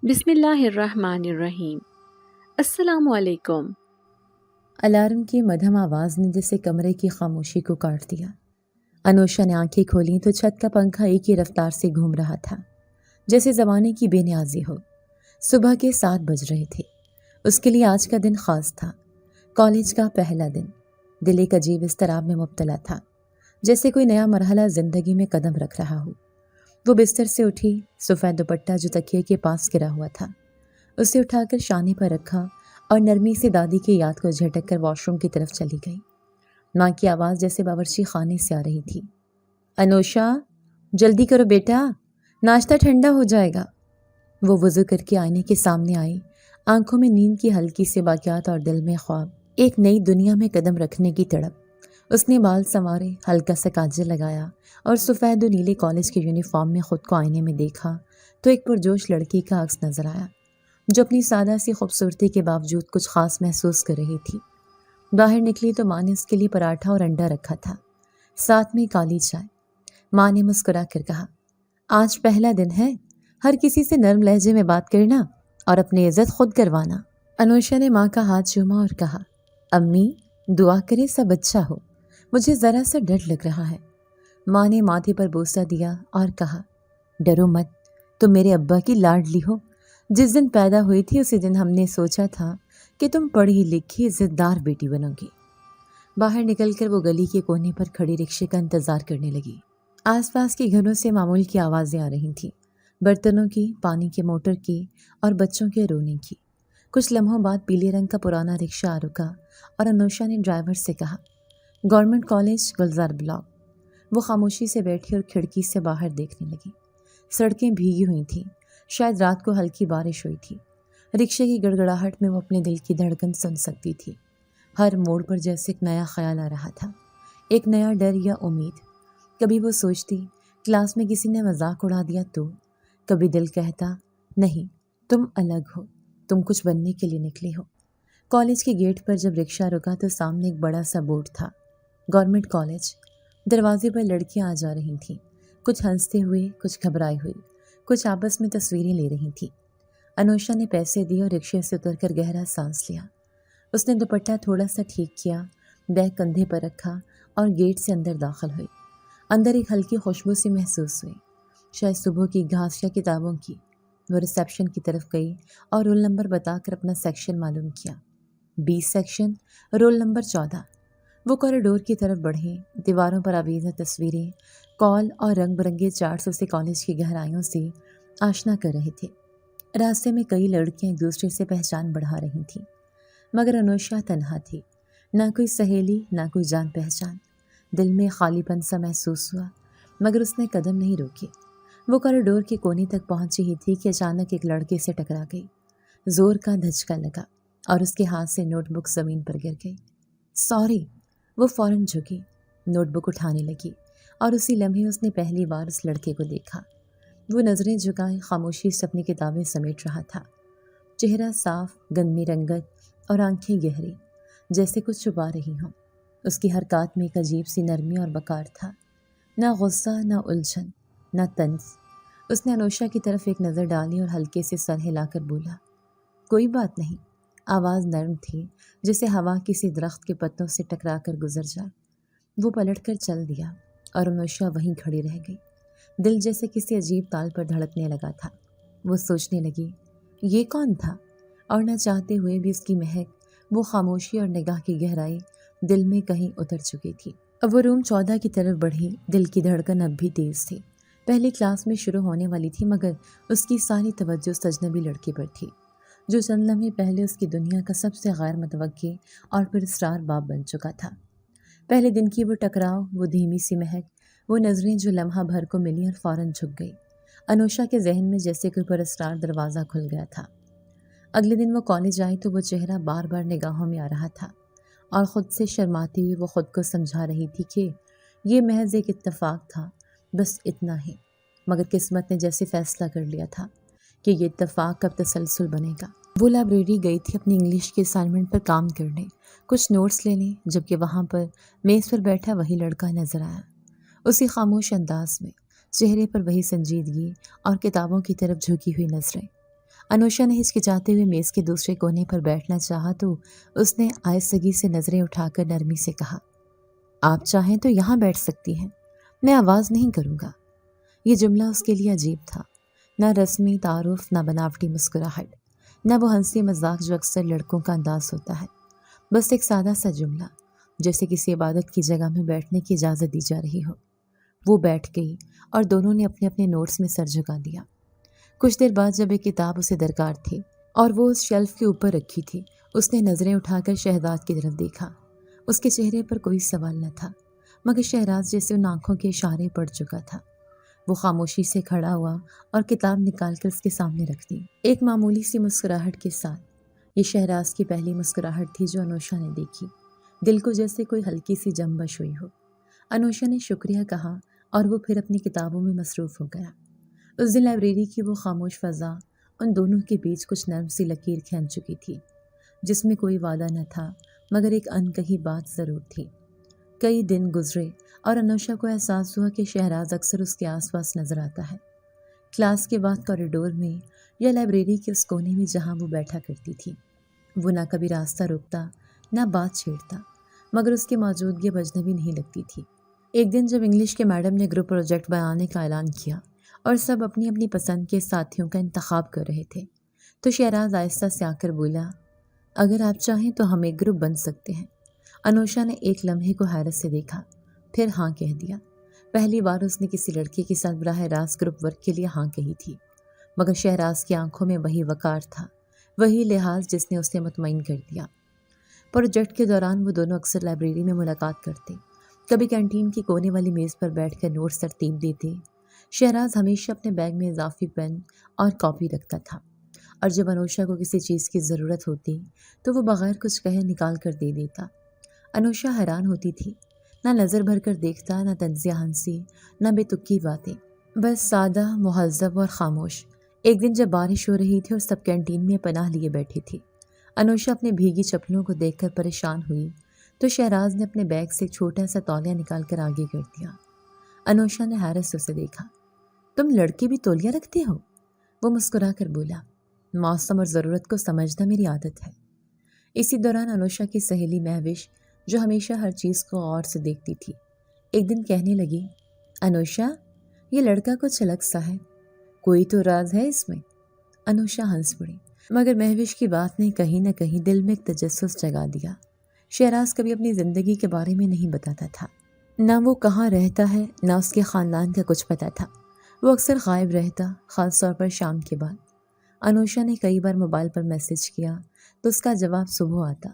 بسم اللہ الرحمن الرحیم۔ السلام علیکم۔ الارم کی مدھم آواز نے جیسے کمرے کی خاموشی کو کاٹ دیا۔ انوشا نے آنکھیں کھولیں تو چھت کا پنکھا ایک ہی رفتار سے گھوم رہا تھا، جیسے زمانے کی بے نیازی ہو۔ صبح کے 7 بج رہے تھے۔ اس کے لیے آج کا دن خاص تھا، کالج کا پہلا دن۔ دل ایک عجیب اضطراب میں مبتلا تھا، جیسے کوئی نیا مرحلہ زندگی میں قدم رکھ رہا ہو۔ وہ بستر سے اٹھی، سفید دوپٹہ جو تکیے کے پاس گرا ہوا تھا اسے اٹھا کر شانے پر رکھا اور نرمی سے دادی کی یاد کو جھٹک کر واش روم کی طرف چلی گئی۔ ماں کی آواز جیسے باورچی خانے سے آ رہی تھی۔ انوشا، جلدی کرو بیٹا، ناشتہ ٹھنڈا ہو جائے گا۔ وہ وضو کر کے آئینے کے سامنے آئی، آنکھوں میں نیند کی ہلکی سے باقیات اور دل میں خواب، ایک نئی دنیا میں قدم رکھنے کی تڑپ۔ اس نے بال سنوارے، ہلکا سا کاجل لگایا اور سفید و نیلے کالج کے یونیفارم میں خود کو آئینے میں دیکھا تو ایک پرجوش لڑکی کا عکس نظر آیا، جو اپنی سادہ سی خوبصورتی کے باوجود کچھ خاص محسوس کر رہی تھی۔ باہر نکلی تو ماں نے اس کے لیے پراٹھا اور انڈا رکھا تھا، ساتھ میں کالی چائے۔ ماں نے مسکرا کر کہا، آج پہلا دن ہے، ہر کسی سے نرم لہجے میں بات کرنا اور اپنی عزت خود کروانا۔ انوشا نے ماں کا ہاتھ چوما اور کہا، امی دعا کرے سب اچھا ہو، مجھے ذرا سا ڈر لگ رہا ہے۔ ماں نے ماتھے پر بوسہ دیا اور کہا، ڈرو مت، تم میرے ابا کی لاڈلی ہو۔ جس دن پیدا ہوئی تھی اسی دن ہم نے سوچا تھا کہ تم پڑھی لکھی عزت دار بیٹی بنو گی۔ باہر نکل کر وہ گلی کے کونے پر کھڑی رکشے کا انتظار کرنے لگی۔ آس پاس کے گھروں سے معمول کی آوازیں آ رہی تھیں، برتنوں کی، پانی کے موٹر کی اور بچوں کے رونے کی۔ کچھ لمحوں بعد پیلے رنگ کا پرانا رکشہ آ رکا اور انوشا نے ڈرائیور سے کہا، گورنمنٹ کالج گلزار بلاک۔ وہ خاموشی سے بیٹھی اور کھڑکی سے باہر دیکھنے لگی۔ سڑکیں بھیگی ہوئی تھیں، شاید رات کو ہلکی بارش ہوئی تھی۔ رکشے کی گڑگڑاہٹ میں وہ اپنے دل کی دھڑکن سن سکتی تھی۔ ہر موڑ پر جیسے ایک نیا خیال آ رہا تھا، ایک نیا ڈر یا امید۔ کبھی وہ سوچتی کلاس میں کسی نے مذاق اڑا دیا تو، کبھی دل کہتا نہیں تم الگ ہو، تم کچھ بننے کے لیے نکلی ہو۔ کالج کے گیٹ پر جب رکشہ رکا تو سامنے ایک بڑا سا بورڈ تھا، گورنمنٹ کالج۔ دروازے پر لڑکیاں آ جا رہی تھیں، کچھ ہنستے ہوئے، کچھ گھبرائے ہوئے، کچھ آپس میں تصویریں لے رہی تھیں۔ انوشا نے پیسے دیے اور رکشے سے اتر کر گہرا سانس لیا۔ اس نے دوپٹہ تھوڑا سا ٹھیک کیا، بیگ کندھے پر رکھا اور گیٹ سے اندر داخل ہوئی۔ اندر ایک ہلکی خوشبو سی محسوس ہوئی، شاید صبح کی گھاس یا کتابوں کی۔ وہ ریسیپشن کی طرف گئی اور رول نمبر بتا کر اپنا سیکشن معلوم کیا، 20 سیکشن، رول نمبر 14۔ وہ کوریڈور کی طرف بڑھے، دیواروں پر آویزاں تصویریں، کال اور رنگ برنگے چارٹس اسے کالج کی گہرائیوں سے آشنا کر رہے تھے۔ راستے میں کئی لڑکیاں ایک دوسرے سے پہچان بڑھا رہی تھیں، مگر انوشا تنہا تھی، نہ کوئی سہیلی، نہ کوئی جان پہچان۔ دل میں خالی پن سا محسوس ہوا، مگر اس نے قدم نہیں روکی۔ وہ کوریڈور کے کونے تک پہنچی ہی تھی کہ اچانک ایک لڑکے سے ٹکرا گئی۔ زور کا دھچکا لگا اور اس کے ہاتھ سے نوٹ بک زمین پر گر گئی۔ سوری، وہ فوراً جھکی، نوٹ بک اٹھانے لگی اور اسی لمحے اس نے پہلی بار اس لڑکے کو دیکھا۔ وہ نظریں جھکائے خاموشی سے اپنی کتابیں سمیٹ رہا تھا، چہرہ صاف، گندمی رنگت اور آنکھیں گہری، جیسے کچھ چھپا رہی ہوں۔ اس کی حرکات میں ایک عجیب سی نرمی اور وقار تھا، نہ غصہ، نہ الجھن، نہ طنز۔ اس نے انوشا کی طرف ایک نظر ڈالی اور ہلکے سے سر ہلا کر بولا، کوئی بات نہیں۔ آواز نرم تھی، جیسے ہوا کسی درخت کے پتوں سے ٹکرا کر گزر جائے۔ وہ پلٹ کر چل دیا اور انوشا وہیں کھڑی رہ گئی، دل جیسے کسی عجیب تال پر دھڑکنے لگا تھا۔ وہ سوچنے لگی، یہ کون تھا؟ اور نہ چاہتے ہوئے بھی اس کی مہک، وہ خاموشی اور نگاہ کی گہرائی دل میں کہیں اتر چکی تھی۔ اب وہ روم 14 کی طرف بڑھی، دل کی دھڑکن اب بھی تیز تھی۔ پہلی کلاس میں شروع ہونے والی تھی، مگر اس کی ساری توجہ اس اجنبی لڑکی پر تھی، جو چند لمحے پہلے اس کی دنیا کا سب سے غیر متوقع اور پراسرار باب بن چکا تھا۔ پہلے دن کی وہ ٹکراؤ، وہ دھیمی سی مہک، وہ نظریں جو لمحہ بھر کو ملی اور فوراً جھک گئی۔ انوشا کے ذہن میں جیسے کوئی پراسرار دروازہ کھل گیا تھا۔ اگلے دن وہ کالج آئی تو وہ چہرہ بار بار نگاہوں میں آ رہا تھا اور خود سے شرماتی ہوئی وہ خود کو سمجھا رہی تھی کہ یہ محض ایک اتفاق تھا، بس اتنا ہی۔ مگر قسمت نے جیسے فیصلہ کر لیا تھا کہ یہ اتفاق کب تسلسل بنے گا۔ وہ لائبریری گئی تھی اپنی انگلش کے اسائنمنٹ پر کام کرنے، کچھ نوٹس لینے، جبکہ وہاں پر میز پر بیٹھا وہی لڑکا نظر آیا، اسی خاموش انداز میں، چہرے پر وہی سنجیدگی اور کتابوں کی طرف جھکی ہوئی نظریں۔ انوشا نے ہچکچاتے ہوئے میز کے دوسرے کونے پر بیٹھنا چاہا تو اس نے آہستگی سے نظریں اٹھا کر نرمی سے کہا، آپ چاہیں تو یہاں بیٹھ سکتی ہیں، میں آواز نہیں کروں گا۔ یہ جملہ اس کے لیے عجیب تھا، نہ رسمی تعارف، نہ بناوٹی مسکراہٹ، نہ وہ ہنسی مذاق جو اکثر لڑکوں کا انداز ہوتا ہے، بس ایک سادہ سا جملہ، جیسے کسی عبادت کی جگہ میں بیٹھنے کی اجازت دی جا رہی ہو۔ وہ بیٹھ گئی اور دونوں نے اپنے اپنے نوٹس میں سر جھکا دیا۔ کچھ دیر بعد جب ایک کتاب اسے درکار تھی اور وہ اس شیلف کے اوپر رکھی تھی، اس نے نظریں اٹھا کر شہزاد کی طرف دیکھا۔ اس کے چہرے پر کوئی سوال نہ تھا، مگر شہراز جیسے ان آنکھوں کے اشارے پڑ چکا تھا۔ وہ خاموشی سے کھڑا ہوا اور کتاب نکال کر اس کے سامنے رکھ دی، ایک معمولی سی مسکراہٹ کے ساتھ۔ یہ شہراز کی پہلی مسکراہٹ تھی جو انوشا نے دیکھی، دل کو جیسے کوئی ہلکی سی جنبش ہوئی ہو۔ انوشا نے شکریہ کہا اور وہ پھر اپنی کتابوں میں مصروف ہو گیا۔ اس دن لائبریری کی وہ خاموش فضا ان دونوں کے بیچ کچھ نرم سی لکیر کھینچ چکی تھی، جس میں کوئی وعدہ نہ تھا، مگر ایک انکہی بات ضرور تھی۔ کئی دن گزرے اور انوشا کو احساس ہوا کہ شہراز اکثر اس کے آس پاس نظر آتا ہے، کلاس کے بعد کوریڈور میں یا لائبریری کے اس کونے میں جہاں وہ بیٹھا کرتی تھی۔ وہ نہ کبھی راستہ روکتا، نہ بات چھیڑتا، مگر اس کی موجودگی اب اجنبی نہیں لگتی تھی۔ ایک دن جب انگلش کے میڈم نے گروپ پروجیکٹ بنانے کا اعلان کیا اور سب اپنی اپنی پسند کے ساتھیوں کا انتخاب کر رہے تھے، تو شہراز آہستہ سے آ کر بولا، اگر آپ چاہیں تو ہم ایک گروپ بن سکتے ہیں۔ انوشا نے ایک لمحے کو حیرت سے دیکھا، پھر ہاں کہہ دیا۔ پہلی بار اس نے کسی لڑکے کے ساتھ براہ راست گروپ ورک کے لیے ہاں کہی تھی، مگر شہراز کی آنکھوں میں وہی وقار تھا، وہی لحاظ جس نے اسے مطمئن کر دیا۔ پروجیکٹ کے دوران وہ دونوں اکثر لائبریری میں ملاقات کرتے، کبھی کینٹین کی کونے والی میز پر بیٹھ کر نوٹس ترتیب دیتے۔ شہراز ہمیشہ اپنے بیگ میں اضافی پین اور کاپی رکھتا تھا، اور جب انوشا کو کسی چیز کی ضرورت ہوتی تو وہ بغیر کچھ کہے نکال کر دے دیتا۔ انوشا حیران ہوتی تھی، نہ نظر بھر کر دیکھتا، نہ طنزیہ ہنسی، نہ بے تکی باتیں، بس سادہ، مہذب اور خاموش۔ ایک دن جب بارش ہو رہی تھی اور سب کینٹین میں پناہ لیے بیٹھی تھی، انوشا اپنی بھیگی چپلوں کو دیکھ کر پریشان ہوئی تو شہراز نے اپنے بیگ سے ایک چھوٹا سا تولیہ نکال کر آگے کر دیا۔ انوشا نے حیرت سے اسے دیکھا، تم لڑکے بھی تولیہ رکھتے ہو؟ وہ مسکرا کر بولا، موسم اور ضرورت کو سمجھنا میری عادت ہے۔ اسی دوران انوشا کی سہیلی مہوش، جو ہمیشہ ہر چیز کو غور سے دیکھتی تھی، ایک دن کہنے لگی، انوشا، یہ لڑکا کچھ الگ سا ہے، کوئی تو راز ہے اس میں۔ انوشا ہنس پڑی، مگر مہوش کی بات نے کہیں نہ کہیں دل میں ایک تجسس جگا دیا۔ شہراز کبھی اپنی زندگی کے بارے میں نہیں بتاتا تھا، نہ وہ کہاں رہتا ہے، نہ اس کے خاندان کا کچھ پتہ تھا۔ وہ اکثر غائب رہتا، خاص طور پر شام کے بعد۔ انوشا نے کئی بار موبائل پر میسج کیا تو اس کا جواب صبح آتا،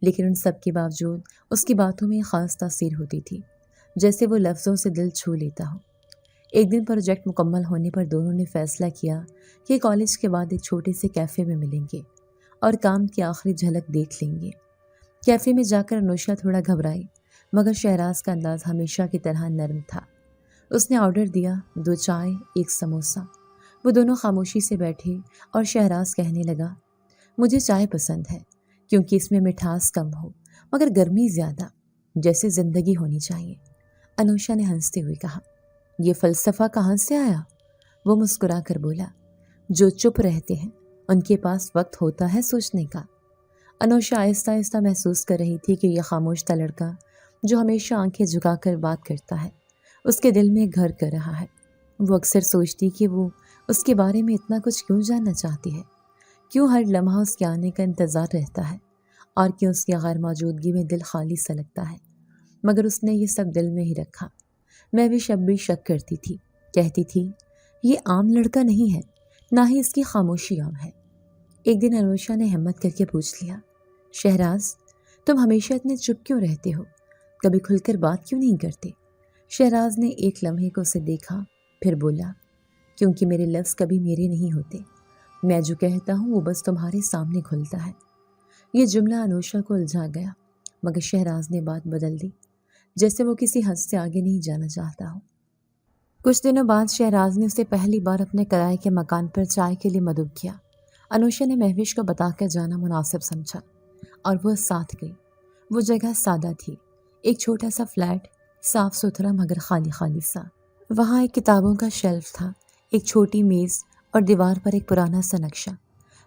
لیکن ان سب کے باوجود اس کی باتوں میں خاص تاثیر ہوتی تھی، جیسے وہ لفظوں سے دل چھو لیتا ہو۔ ایک دن پروجیکٹ مکمل ہونے پر دونوں نے فیصلہ کیا کہ کالج کے بعد ایک چھوٹے سے کیفے میں ملیں گے اور کام کی آخری جھلک دیکھ لیں گے۔ کیفے میں جا کر انوشا تھوڑا گھبرائی، مگر شہراز کا انداز ہمیشہ کی طرح نرم تھا۔ اس نے آرڈر دیا، 2 چائے، 1 سموسہ۔ وہ دونوں خاموشی سے بیٹھے اور شہراز کہنے لگا، مجھے چائے پسند ہے کیونکہ اس میں مٹھاس کم ہو مگر گرمی زیادہ، جیسے زندگی ہونی چاہیے۔ انوشا نے ہنستے ہوئے کہا، یہ فلسفہ کہاں سے آیا؟ وہ مسکرا کر بولا، جو چپ رہتے ہیں ان کے پاس وقت ہوتا ہے سوچنے کا۔ انوشا آہستہ آہستہ محسوس کر رہی تھی کہ یہ خاموش سا لڑکا جو ہمیشہ آنکھیں جھکا کر بات کرتا ہے، اس کے دل میں گھر کر رہا ہے۔ وہ اکثر سوچتی کہ وہ اس کے بارے میں اتنا کچھ کیوں جاننا چاہتی ہے، کیوں ہر لمحہ اس کے آنے کا انتظار رہتا ہے، اور کیوں اس کی غیر موجودگی میں دل خالی سا لگتا ہے۔ مگر اس نے یہ سب دل میں ہی رکھا۔ میں بھی شب بھی شک کرتی تھی، کہتی تھی یہ عام لڑکا نہیں ہے، نہ ہی اس کی خاموشی عام ہے۔ ایک دن انوشا نے ہمت کر کے پوچھ لیا، شہراز، تم ہمیشہ اتنے چپ کیوں رہتے ہو، کبھی کھل کر بات کیوں نہیں کرتے؟ شہراز نے ایک لمحے کو اسے دیکھا، پھر بولا، کیونکہ میرے لفظ کبھی میرے نہیں ہوتے، میں جو کہتا ہوں وہ بس تمہارے سامنے کھلتا ہے۔ یہ جملہ انوشا کو الجھا گیا، مگر شہراز نے بات بدل دی، جیسے وہ کسی حد سے آگے نہیں جانا چاہتا ہو۔ کچھ دنوں بعد شہراز نے اسے پہلی بار اپنے کرائے کے مکان پر چائے کے لیے مدعو کیا۔ انوشا نے مہوش کو بتا کر جانا مناسب سمجھا اور وہ ساتھ گئی۔ وہ جگہ سادہ تھی، ایک چھوٹا سا فلیٹ، صاف ستھرا مگر خالی خالی سا۔ وہاں ایک کتابوں کا شیلف تھا، ایک چھوٹی میز اور دیوار پر ایک پرانا سا نقشہ۔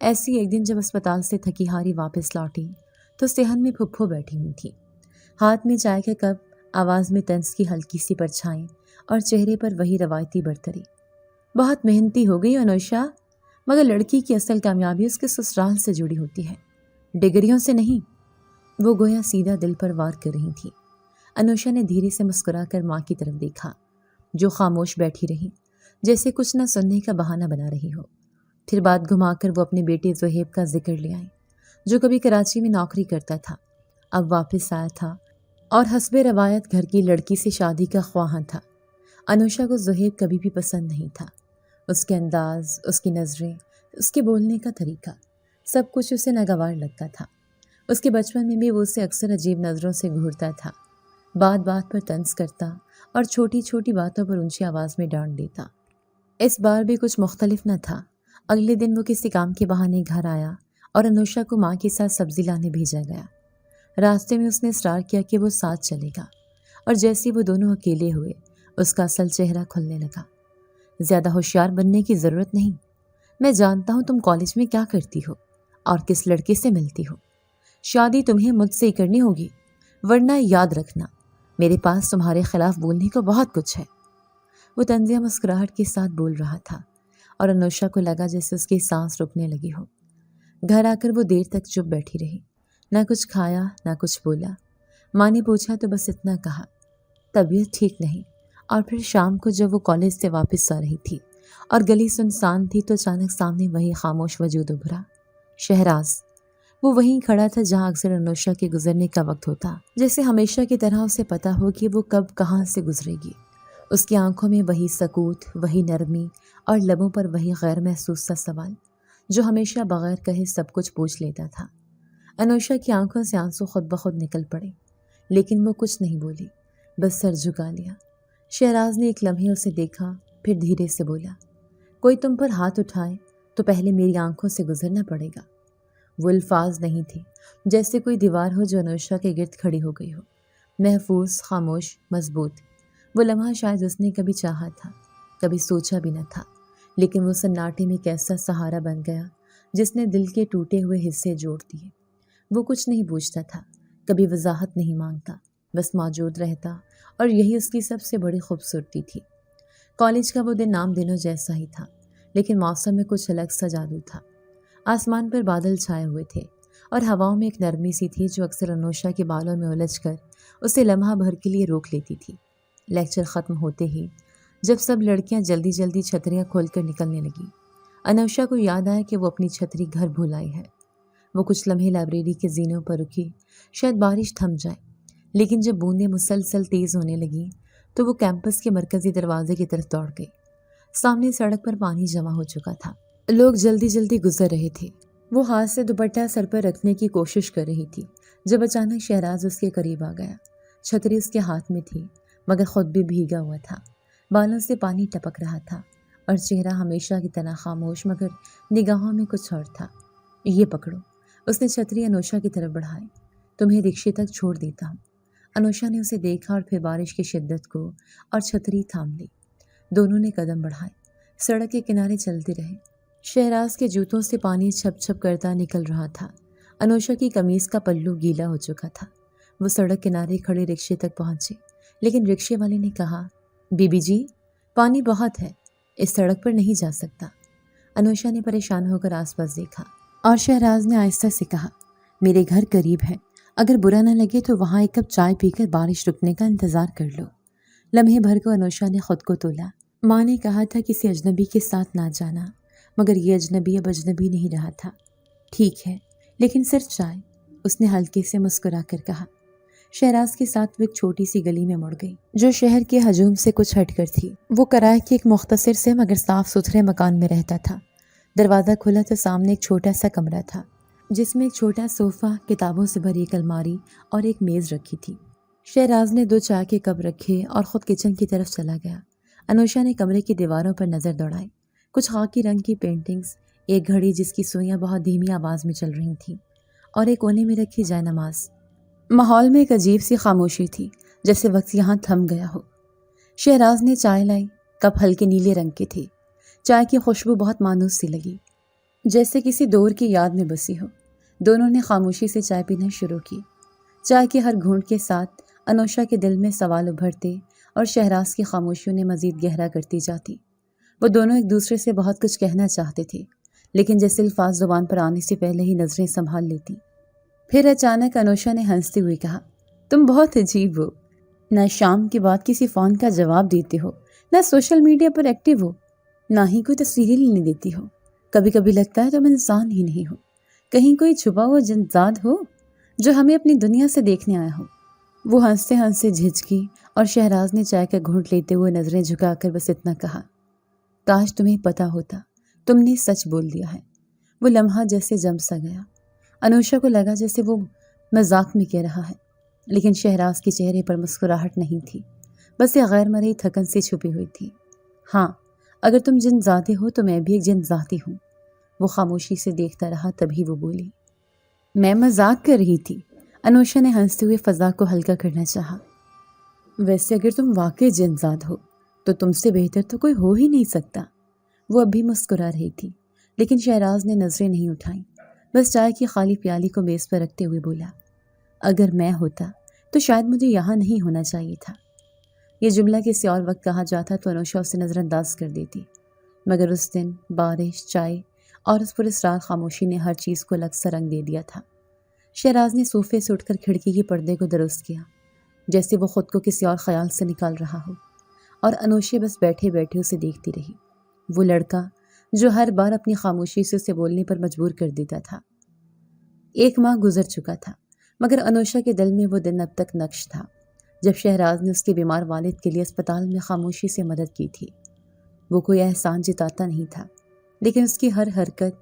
ایسی ایک دن جب اسپتال سے تھکی ہاری واپس لوٹی تو صحن میں پھپھو بیٹھی ہوئی تھی، ہاتھ میں چائے کا کپ، آواز میں طنز کی ہلکی سی پرچھائیں اور چہرے پر وہی روایتی برتری۔ بہت محنتی ہو گئی انوشا، مگر لڑکی کی اصل کامیابی اس کے سسرال سے جڑی ہوتی ہے، ڈگریوں سے نہیں۔ وہ گویا سیدھا دل پر وار کر رہی تھی۔ انوشا نے دھیرے سے مسکرا کر ماں کی طرف دیکھا، جو خاموش بیٹھی رہی، جیسے کچھ نہ سننے کا بہانہ بنا رہی ہو۔ پھر بات گھما کر وہ اپنے بیٹے زہیب کا ذکر لے آئی، جو کبھی کراچی میں نوکری کرتا تھا، اب واپس آیا تھا اور حسب روایت گھر کی لڑکی سے شادی کا خواہاں تھا۔ انوشا کو زہیب کبھی بھی پسند نہیں تھا، اس کے انداز، اس کی نظریں، اس کے بولنے کا طریقہ، سب کچھ اسے ناگوار لگتا تھا۔ اس کے بچپن میں بھی وہ اسے اکثر عجیب نظروں سے گھورتا تھا، بات بات پر طنز کرتا اور چھوٹی چھوٹی باتوں پر اونچی آواز میں ڈانٹ دیتا۔ اس بار بھی کچھ مختلف نہ تھا۔ اگلے دن وہ کسی کام کے بہانے گھر آیا اور انوشا کو ماں کے ساتھ سبزی لانے بھیجا گیا۔ راستے میں اس نے اصرار کیا کہ وہ ساتھ چلے گا، اور جیسے وہ دونوں اکیلے ہوئے اس کا اصل چہرہ کھلنے لگا۔ زیادہ ہوشیار بننے کی ضرورت نہیں، میں جانتا ہوں تم کالج میں کیا کرتی ہو اور کس لڑکے سے ملتی ہو۔ شادی تمہیں مجھ سے ہی کرنی ہوگی، ورنہ یاد رکھنا میرے پاس تمہارے خلاف بولنے کو بہت کچھ ہے۔ وہ طنزیہ مسکراہٹ کے ساتھ بول رہا تھا اور انوشا کو لگا جیسے اس کی سانس رکنے لگی ہو۔ گھر آ کر وہ دیر تک چپ بیٹھی رہی، نہ کچھ کھایا نہ کچھ بولا۔ ماں نے پوچھا تو بس اتنا کہا، طبیعت ٹھیک نہیں۔ اور پھر شام کو جب وہ کالج سے واپس آ رہی تھی اور گلی سنسان تھی تو اچانک سامنے وہی خاموش وجود ابھرا، شہراز۔ وہ وہیں کھڑا تھا جہاں اکثر انوشا کے گزرنے کا وقت ہوتا، جیسے ہمیشہ کی طرح اسے پتا ہو کہ وہ کب کہاں سے گزرے گی۔ اس کی آنکھوں میں وہی سکوت، وہی نرمی، اور لبوں پر وہی غیر محسوس سا سوال جو ہمیشہ بغیر کہے سب کچھ پوچھ لیتا تھا۔ انوشا کی آنکھوں سے آنسو خود بخود نکل پڑے، لیکن وہ کچھ نہیں بولی، بس سر جھکا لیا۔ شہراز نے ایک لمحے اسے دیکھا، پھر دھیرے سے بولا، کوئی تم پر ہاتھ اٹھائے تو پہلے میری آنکھوں سے گزرنا پڑے گا۔ وہ الفاظ نہیں تھے، جیسے کوئی دیوار ہو جو انوشا کے گرد کھڑی ہو گئی ہو، محفوظ، خاموش، مضبوط۔ وہ لمحہ شاید اس نے کبھی چاہا تھا، کبھی سوچا بھی نہ تھا، لیکن وہ سناٹے میں ایک ایسا سہارا بن گیا جس نے دل کے ٹوٹے ہوئے حصے جوڑ دیے۔ وہ کچھ نہیں پوچھتا تھا، کبھی وضاحت نہیں مانگتا، بس موجود رہتا، اور یہی اس کی سب سے بڑی خوبصورتی تھی۔ کالج کا وہ دن عام دنوں جیسا ہی تھا، لیکن موسم میں کچھ الگ سا جادو تھا۔ آسمان پر بادل چھائے ہوئے تھے اور ہواؤں میں ایک نرمی سی تھی جو اکثر انوشا کے بالوں میں الجھ کر اسے لمحہ بھر کے لیے روک لیتی تھی۔ لیکچر ختم ہوتے ہی جب سب لڑکیاں جلدی جلدی چھتریاں کھول کر نکلنے لگی، انوشا کو یاد آیا کہ وہ اپنی چھتری گھر بھول آئی ہے۔ وہ کچھ لمحے لائبریری کے زینوں پر رکی، شاید بارش تھم جائے، لیکن جب بوندیں مسلسل تیز ہونے لگیں تو وہ کیمپس کے مرکزی دروازے کی طرف دوڑ گئی۔ سامنے سڑک پر پانی جمع ہو چکا تھا، لوگ جلدی جلدی گزر رہے تھے۔ وہ ہاتھ سے دوپٹہ سر پر رکھنے کی کوشش کر رہی تھی جب اچانک شہراز اس کے قریب آ گیا۔ چھتری اس کے ہاتھ میں تھی، مگر خود بھی بھیگا ہوا تھا، بالوں سے پانی ٹپک رہا تھا اور چہرہ ہمیشہ کی طرح خاموش، مگر نگاہوں میں کچھ اور تھا۔ یہ پکڑو، اس نے چھتری انوشا کی طرف بڑھائی، تمہیں رکشے تک چھوڑ دیتا ہوں۔ انوشا نے اسے دیکھا اور پھر بارش کی شدت کو اور چھتری تھام لی۔ دونوں نے قدم بڑھائے، سڑک کے کنارے چلتے رہے۔ شہراز کے جوتوں سے پانی چھپ چھپ کرتا نکل رہا تھا۔ انوشا کی قمیص کا پلو گیلا ہو چکا تھا۔ وہ سڑک کنارے کھڑے رکشے تک پہنچے، لیکن رکشے والے نے کہا، بی بی جی، پانی بہت ہے، اس سڑک پر نہیں جا سکتا۔ انوشا نے پریشان ہو کر آس پاس دیکھا اور شہراز نے آہستہ سے کہا، میرے گھر قریب ہے، اگر برا نہ لگے تو وہاں ایک کپ چائے پی کر بارش رکنے کا انتظار کر لو۔ لمحے بھر کو انوشا نے خود کو تولا۔ ماں نے کہا تھا کسی اجنبی کے ساتھ نہ جانا، مگر یہ اجنبی اب اجنبی نہیں رہا تھا۔ ٹھیک ہے، لیکن صرف چائے، اس نے ہلکے سے مسکرا کر کہا۔ شہراز کے ساتھ وہ ایک چھوٹی سی گلی میں مڑ گئی جو شہر کے ہجوم سے کچھ ہٹ کر تھی۔ وہ کرائے کے ایک مختصر سے مگر صاف ستھرے مکان میں رہتا تھا۔ دروازہ کھلا تو سامنے ایک چھوٹا سا کمرہ تھا جس میں ایک چھوٹا صوفہ، کتابوں سے بھری ایک الماری اور ایک میز رکھی تھی۔ شہراز نے 2 چائے کے کپ رکھے اور خود کچن کی طرف چلا گیا۔ انوشا نے کمرے کی دیواروں پر نظر دوڑائی، کچھ خاکی رنگ کی پینٹنگز، ایک گھڑی جس کی سوئیاں بہت دھیمی آواز میں چل رہی تھیں، اور ایک کونے میں رکھی جائے نماز۔ ماحول میں ایک عجیب سی خاموشی تھی، جیسے وقت یہاں تھم گیا ہو۔ شہراز نے چائے لائی، کپ ہلکے نیلے رنگ کے تھے، چائے کی خوشبو بہت مانوس سی لگی۔ جیسے کسی دور کی یاد میں بسی ہو۔ دونوں نے خاموشی سے چائے پینا شروع کی۔ چائے کے ہر گھونٹ کے ساتھ انوشا کے دل میں سوال ابھرتے اور شہراز کی خاموشیوں نے مزید گہرا کرتی جاتی۔ وہ دونوں ایک دوسرے سے بہت کچھ کہنا چاہتے تھے، لیکن جیسے الفاظ زبان پر آنے سے پہلے ہی نظریں سنبھال لیتی۔ پھر اچانک انوشا نے ہنستے ہوئے کہا، تم بہت عجیب ہو، نہ شام کے بعد کسی فون کا جواب دیتے ہو، نہ سوشل میڈیا پر ایکٹیو ہو، نہ ہی کوئی تصویریں لینے دیتی ہو۔ کبھی کبھی لگتا ہے تم انسان ہی نہیں ہو، کہیں کوئی چھپا ہوا جنزاد ہو جو ہمیں اپنی دنیا سے دیکھنے آیا ہو۔ وہ ہنستے ہنستے جھجکی اور شہراز نے چائے کا گھونٹ لیتے ہوئے نظریں جھکا کر بس اتنا کہا، کاش تمہیں پتا ہوتا، تم نے سچ بول دیا ہے۔ وہ لمحہ جیسے جم سا گیا۔ انوشا کو لگا جیسے وہ مذاق میں کہہ رہا ہے، لیکن شہراز کے چہرے پر مسکراہٹ نہیں تھی، بس یہ غیر مرئی تھکن سے چھپی ہوئی تھی۔ ہاں، اگر تم جن ذاتی ہو تو میں بھی ایک جن ذاتی ہوں۔ وہ خاموشی سے دیکھتا رہا، تبھی وہ بولی، میں مذاق کر رہی تھی۔ انوشا نے ہنستے ہوئے فضا کو ہلکا کرنا چاہا۔ ویسے اگر تم واقعی جن ذات ہو تو تم سے بہتر تو کوئی ہو ہی نہیں سکتا۔ وہ اب بھی مسکرا رہی تھی، لیکن شہراز نے نظریں نہیں اٹھائیں، بس چائے کی خالی پیالی کو میز پر رکھتے ہوئے بولا، اگر میں ہوتا تو شاید مجھے یہاں نہیں ہونا چاہیے تھا۔ یہ جملہ کسی اور وقت کہا جاتا تو انوشا اسے نظر انداز کر دیتی، مگر اس دن بارش، چائے اور اس پراسرار خاموشی نے ہر چیز کو الگ سا رنگ دے دیا تھا۔ شہراز نے صوفے سے اٹھ کر کھڑکی کے پردے کو درست کیا، جیسے وہ خود کو کسی اور خیال سے نکال رہا ہو، اور انوشا بس بیٹھے بیٹھے اسے دیکھتی رہی۔ وہ لڑکا جو ہر بار اپنی خاموشی سے اسے بولنے پر مجبور کر دیتا تھا۔ 1 ماہ گزر چکا تھا، مگر انوشا کے دل میں وہ دن اب تک نقش تھا جب شہراز نے اس کے بیمار والد کے لیے اسپتال میں خاموشی سے مدد کی تھی۔ وہ کوئی احسان جتاتا نہیں تھا، لیکن اس کی ہر حرکت،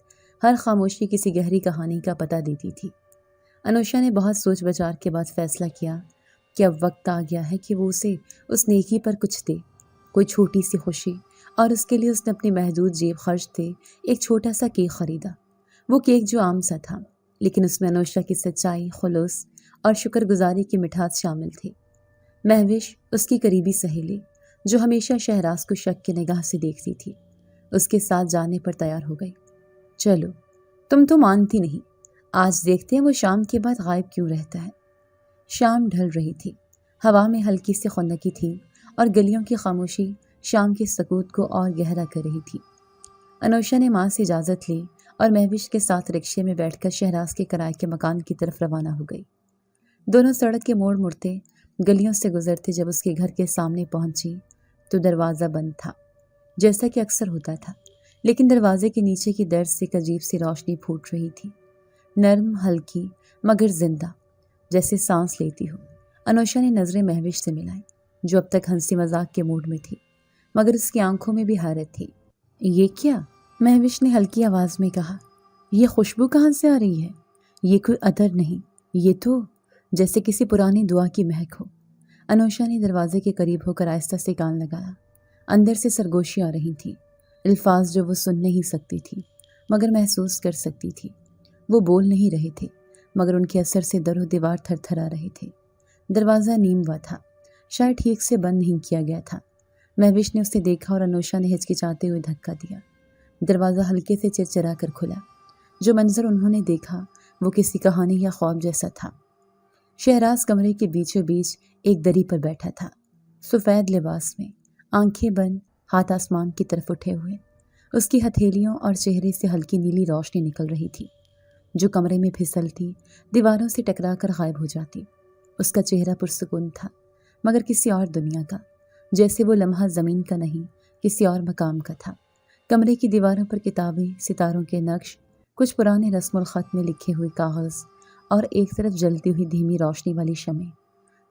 ہر خاموشی کسی گہری کہانی کا پتہ دیتی تھی۔ انوشا نے بہت سوچ بچار کے بعد فیصلہ کیا کہ اب وقت آ گیا ہے کہ وہ اسے اس نیکی پر کچھ دے، کوئی چھوٹی سی خوشی، اور اس کے لیے اس نے اپنی محدود جیب خرچ سے ایک چھوٹا سا کیک خریدا۔ وہ کیک جو عام سا تھا، لیکن اس میں انوشا کی سچائی، خلوص اور شکر گزاری کی مٹھاس شامل تھی۔ مہوش، اس کی قریبی سہیلی، جو ہمیشہ شہراز کو شک کی نگاہ سے دیکھتی تھی، اس کے ساتھ جانے پر تیار ہو گئی۔ چلو، تم تو مانتی نہیں، آج دیکھتے ہیں وہ شام کے بعد غائب کیوں رہتا ہے۔ شام ڈھل رہی تھی، ہوا میں ہلکی سی خنکی تھی اور گلیوں کی خاموشی شام کے سکوت کو اور گہرا کر رہی تھی۔ انوشا نے ماں سے اجازت لی اور مہوش کے ساتھ رکشے میں بیٹھ کر شہراز کے کرائے کے مکان کی طرف روانہ ہو گئی۔ دونوں سڑک کے موڑ مڑتے، گلیوں سے گزرتے جب اس کے گھر کے سامنے پہنچی تو دروازہ بند تھا، جیسا کہ اکثر ہوتا تھا، لیکن دروازے کے نیچے کی درز سے ایک عجیب سی روشنی پھوٹ رہی تھی، نرم، ہلکی، مگر زندہ، جیسے سانس لیتی ہو۔ انوشا نے نظریں مہوش سے ملائیں، جو اب تک ہنسی مذاق کے موڈ میں تھی، مگر اس کی آنکھوں میں بھی حیرت تھی۔ یہ کیا؟ مہوش نے ہلکی آواز میں کہا، یہ خوشبو کہاں سے آ رہی ہے؟ یہ کوئی عطر نہیں، یہ تو جیسے کسی پرانی دعا کی مہک ہو۔ انوشا نے دروازے کے قریب ہو کر آہستہ سے کان لگایا۔ اندر سے سرگوشی آ رہی تھی، الفاظ جو وہ سن نہیں سکتی تھی مگر محسوس کر سکتی تھی۔ وہ بول نہیں رہے تھے، مگر ان کے اثر سے در و دیوار تھر تھرا رہے تھے۔ دروازہ نیم ہوا تھا، شاید ٹھیک سے بند نہیں کیا گیا تھا۔ مہوش نے اسے دیکھا اور انوشا نے ہچکچاتے ہوئے دھکا دیا۔ دروازہ ہلکے سے چرچرا کر کھلا۔ جو منظر انہوں نے دیکھا وہ کسی کہانی یا خواب جیسا تھا۔ شہراز کمرے کے بیچوں بیچ ایک دری پر بیٹھا تھا، سفید لباس میں، آنکھیں بند، ہاتھ آسمان کی طرف اٹھے ہوئے۔ اس کی ہتھیلیوں اور چہرے سے ہلکی نیلی روشنی نکل رہی تھی، جو کمرے میں پھسلتی، دیواروں سے ٹکرا کر غائب ہو جاتی۔ اس کا چہرہ پرسکون تھا، مگر کسی اور دنیا کا، جیسے وہ لمحہ زمین کا نہیں، کسی اور مقام کا تھا۔ کمرے کی دیواروں پر کتابیں، ستاروں کے نقش، کچھ پرانے رسم الخط میں لکھے ہوئے کاغذ، اور ایک طرف جلتی ہوئی دھیمی روشنی والی شمع،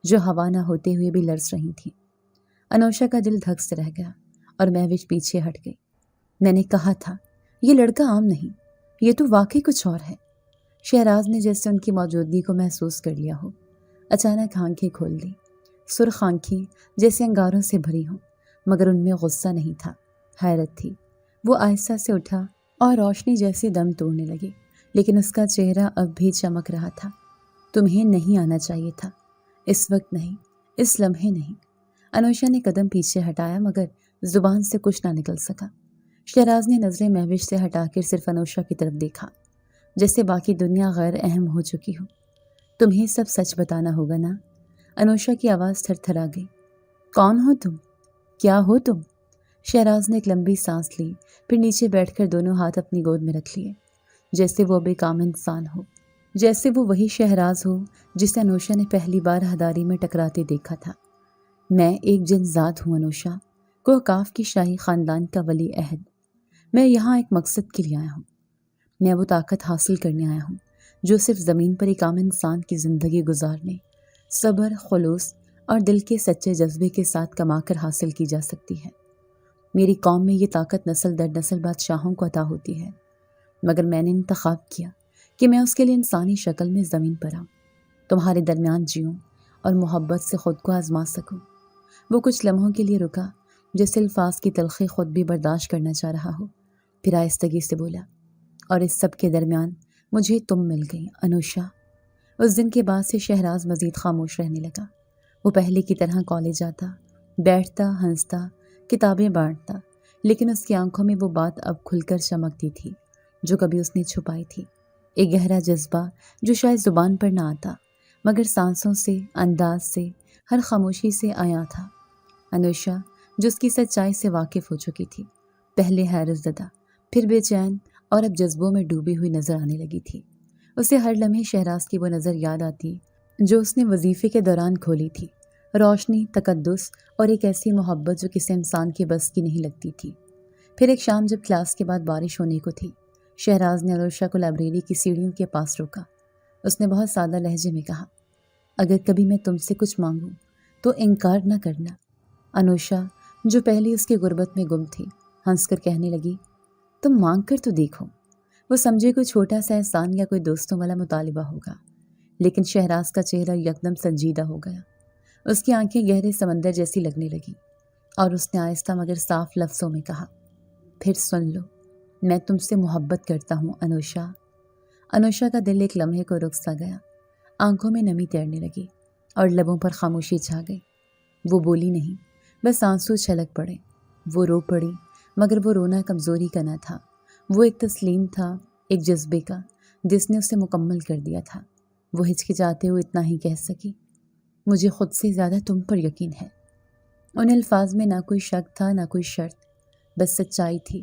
جو ہوا نہ ہوتے ہوئے بھی لرز رہی تھی۔ انوشا کا دل دھک سے رہ گیا اور مہوش پیچھے ہٹ گئی۔ میں نے کہا تھا، یہ لڑکا عام نہیں، یہ تو واقعی کچھ اور ہے۔ شہراز نے جیسے ان کی موجودگی کو محسوس کر لیا ہو، اچانک آنکھیں کھول دی، سرخ آنکھیں جیسے انگاروں سے بھری ہوں، مگر ان میں غصہ نہیں تھا، حیرت تھی۔ وہ آہستہ سے اٹھا اور روشنی جیسے دم توڑنے لگی، لیکن اس کا چہرہ اب بھی چمک رہا تھا۔ تمہیں نہیں آنا چاہیے تھا، اس وقت نہیں، اس لمحے نہیں۔ انوشا نے قدم پیچھے ہٹایا، مگر زبان سے کچھ نہ نکل سکا۔ شہراز نے نظریں مہوش سے ہٹا کر صرف انوشا کی طرف دیکھا، جیسے باقی دنیا غیر اہم ہو چکی ہو۔ تمہیں سب سچ بتانا ہوگا نا؟ انوشا کی آواز تھر تھرا گئی۔ کون ہو تم؟ کیا ہو تم؟ شہراز نے ایک لمبی سانس لی، پھر نیچے بیٹھ کر دونوں ہاتھ اپنی گود میں رکھ لیے، جیسے وہ بے کام انسان ہو، جیسے وہ وہی شہراز ہو جسے انوشا نے پہلی بار ہداری میں ٹکراتے دیکھا تھا۔ میں ایک جن ذات ہوں انوشا، کوہکاف کی شاہی خاندان کا ولی عہد۔ میں یہاں ایک مقصد کے لیے آیا ہوں۔ میں وہ طاقت حاصل کرنے آیا ہوں جو صرف زمین پر ایک عام انسان کی زندگی گزارنے، صبر، خلوص اور دل کے سچے جذبے کے ساتھ کما کر حاصل کی جا سکتی ہے۔ میری قوم میں یہ طاقت نسل در نسل بادشاہوں کو عطا ہوتی ہے، مگر میں نے انتخاب کیا کہ میں اس کے لیے انسانی شکل میں زمین پر آؤں، تمہارے درمیان جیوں اور محبت سے خود کو آزما سکوں۔ وہ کچھ لمحوں کے لیے رکا، جیسے الفاظ کی تلخی خود بھی برداشت کرنا چاہ رہا ہو، پھر آہستگی سے بولا، اور اس سب کے درمیان مجھے تم مل گئی انوشا۔ اس دن کے بعد سے شہراز مزید خاموش رہنے لگا۔ وہ پہلے کی طرح کالج آتا، بیٹھتا، ہنستا، کتابیں بانٹتا، لیکن اس کی آنکھوں میں وہ بات اب کھل کر چمکتی تھی جو کبھی اس نے چھپائی تھی، ایک گہرا جذبہ جو شاید زبان پر نہ آتا مگر سانسوں سے، انداز سے، ہر خاموشی سے آیا تھا۔ انوشا جو اس کی سچائی سے واقف ہو چکی تھی، پہلے حیرت زدہ، پھر بے چین اور اب جذبوں میں ڈوبی ہوئی نظر آنے لگی تھی۔ اسے ہر لمحے شہراز کی وہ نظر یاد آتی جو اس نے وظیفے کے دوران کھولی تھی، روشنی، تقدس اور ایک ایسی محبت جو کسی انسان کے بس کی نہیں لگتی تھی۔ پھر ایک شام جب کلاس کے بعد بارش ہونے کو تھی، شہراز نے انوشا کو لائبریری کی سیڑھیوں کے پاس روکا۔ اس نے بہت سادہ لہجے میں کہا، اگر کبھی میں تم سے کچھ مانگوں تو انکار نہ کرنا۔ انوشا جو پہلی اس کی غربت میں گم تھی، ہنس کر کہنے لگی، تم مانگ کر تو دیکھو۔ وہ سمجھے کوئی چھوٹا سا احسان یا کوئی دوستوں والا مطالبہ ہوگا، لیکن شہراز کا چہرہ یکدم سنجیدہ ہو گیا۔ اس کی آنکھیں گہرے سمندر جیسی لگنے لگی اور اس نے آہستہ مگر صاف لفظوں میں کہا، پھر سن لو، میں تم سے محبت کرتا ہوں انوشا۔ انوشا کا دل ایک لمحے کو رک سا گیا، آنکھوں میں نمی تیرنے لگی اور لبوں پر خاموشی چھا گئی۔ وہ بولی نہیں، بس آنسو چھلک پڑے۔ وہ رو پڑی، مگر وہ رونا کمزوری کا نہ تھا، وہ ایک تسلیم تھا، ایک جذبے کا جس نے اسے مکمل کر دیا تھا۔ وہ ہچکچاتے ہوئے اتنا ہی کہہ سکی، مجھے خود سے زیادہ تم پر یقین ہے۔ ان الفاظ میں نہ کوئی شک تھا، نہ کوئی شرط، بس سچائی تھی۔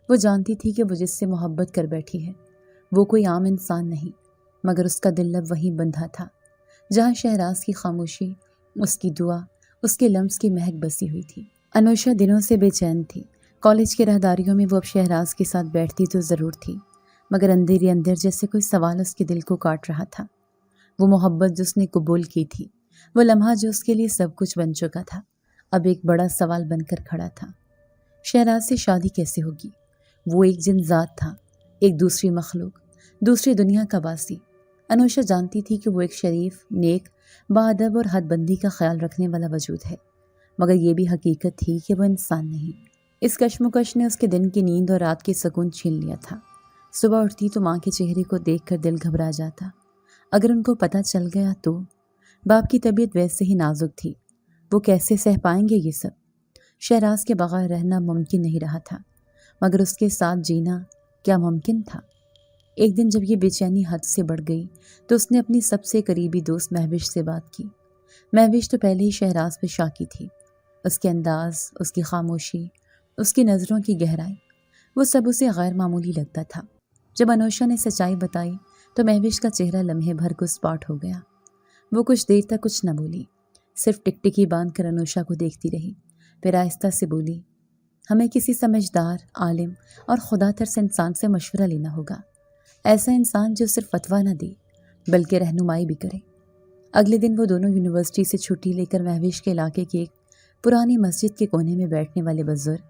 وہ جانتی تھی کہ وہ جس سے محبت کر بیٹھی ہے وہ کوئی عام انسان نہیں، مگر اس کا دل اب وہیں بندھا تھا جہاں شہراز کی خاموشی، اس کی دعا، اس کے لمس کی مہک بسی ہوئی تھی۔ انوشا دنوں سے بے چین تھی۔ کالج کی راہداریوں میں وہ اب شہراز کے ساتھ بیٹھتی تو ضرور تھی، مگر اندر ہی اندر جیسے کوئی سوال اس کے دل کو کاٹ رہا تھا۔ وہ محبت جو اس نے قبول کی تھی، وہ لمحہ جو اس کے لیے سب کچھ بن چکا تھا، اب ایک بڑا سوال بن کر کھڑا تھا۔ شہراز سے شادی کیسے ہوگی؟ وہ ایک جن ذات تھا، ایک دوسری مخلوق، دوسری دنیا کا باسی۔ انوشا جانتی تھی کہ وہ ایک شریف، نیک، باادب اور حد بندی کا خیال رکھنے والا وجود ہے، مگر یہ بھی حقیقت تھی کہ وہ انسان نہیں۔ اس کشمکش نے اس کے دن کی نیند اور رات کی سکون چھین لیا تھا۔ صبح اٹھتی تو ماں کے چہرے کو دیکھ کر دل گھبرا جاتا، اگر ان کو پتہ چل گیا تو۔ باپ کی طبیعت ویسے ہی نازک تھی، وہ کیسے سہ پائیں گے یہ سب؟ شہراز کے بغیر رہنا ممکن نہیں رہا تھا، مگر اس کے ساتھ جینا کیا ممکن تھا؟ ایک دن جب یہ بے چینی حد سے بڑھ گئی تو اس نے اپنی سب سے قریبی دوست مہوش سے بات کی۔ مہوش تو پہلے ہی شہراز پہ شاکی تھی، اس کے انداز، اس کی خاموشی، اس کی نظروں کی گہرائی، وہ سب اسے غیر معمولی لگتا تھا۔ جب انوشا نے سچائی بتائی تو مہوش کا چہرہ لمحے بھر کو اسپاٹ ہو گیا۔ وہ کچھ دیر تک کچھ نہ بولی، صرف ٹکٹکی باندھ کر انوشا کو دیکھتی رہی، پھر آہستہ سے بولی، ہمیں کسی سمجھدار، عالم اور خدا ترس انسان سے مشورہ لینا ہوگا، ایسا انسان جو صرف فتویٰ نہ دے بلکہ رہنمائی بھی کرے۔ اگلے دن وہ دونوں یونیورسٹی سے چھٹی لے کر مہوش کے علاقے کی ایک پرانی مسجد کے کونے میں بیٹھنے والے بزرگ